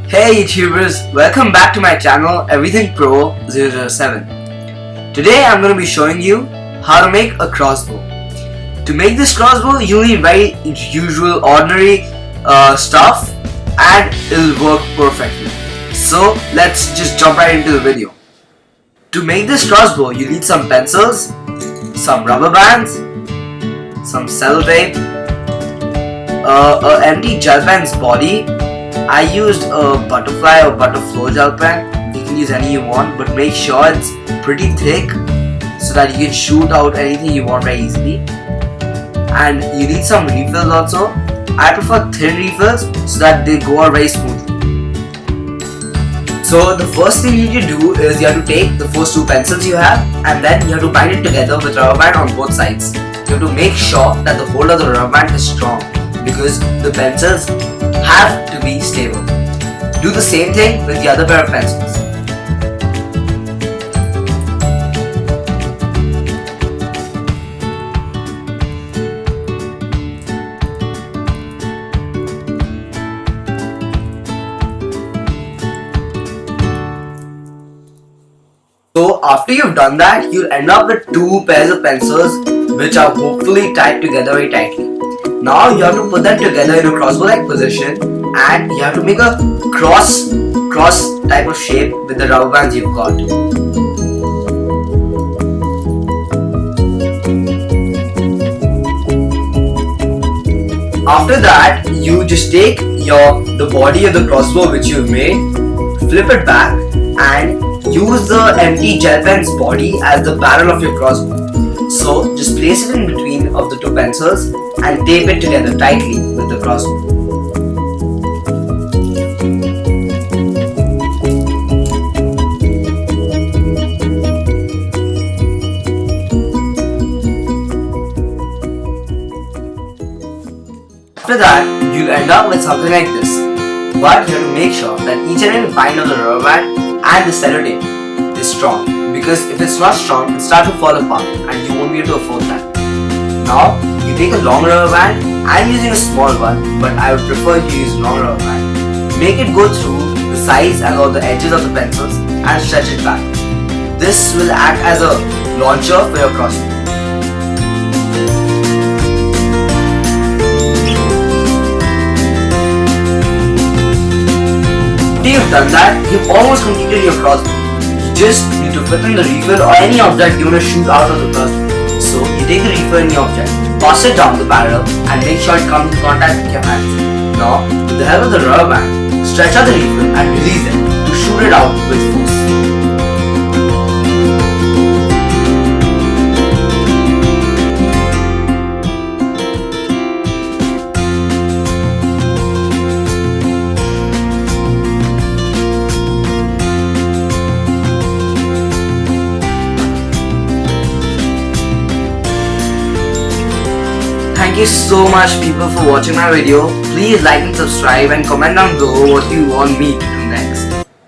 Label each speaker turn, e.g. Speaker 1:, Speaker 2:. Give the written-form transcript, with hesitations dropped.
Speaker 1: Hey YouTubers, welcome back to my channel Everything Pro 007. Today I'm going to be showing you how to make a crossbow. To make this crossbow you need very usual ordinary stuff and it'll work perfectly. So let's just jump right into the video. To make this crossbow you need some pencils, some rubber bands, some sellotape, an empty gel pen's body. I used a butterfly or butterflow gel pen. You can use any you want, but make sure it's pretty thick so that you can shoot out anything you want very easily. And you need some refills also. I prefer thin refills so that they go out very smoothly. So the first thing you need to do is you have to take the first two pencils you have and then you have to bind it together with rubber band on both sides. You have to make sure that the hold of the rubber band is strong because the pencils have to be stable. Do the same thing with the other pair of pencils. So after you've done that, you'll end up with two pairs of pencils which are hopefully tied together very tightly. Now you have to put them together in a crossbow-like position and you have to make a cross type of shape with the rubber bands you've got. After that, you just take the body of the crossbow which you've made, flip it back and use the empty gel pen's body as the barrel of your crossbow. So just place it in between of the two pencils and tape it together tightly with the crossbow. After that, you'll end up with something like this. But you have to make sure that each and every bind of the rubber band and the sellotape is strong. Because if it's not strong, it'll start to fall apart and you won't be able to afford that. Now, you take a long rubber band. I'm using a small one, but I would prefer you use a long rubber band. Make it go through the sides and all the edges of the pencils and stretch it back. This will act as a launcher for your crossbow. After you've done that, you've almost completed your crossbow. You just need to fit in the refill or any object you want to shoot out of the crossbow. So you take the refill in the object, pass it down the barrel and make sure it comes in contact with your hands. Now, with the help of the rubber band, stretch out the refill and release it to shoot it out with force. Thank you so much people for watching my video. Please like and subscribe and comment down below what you want me to do next.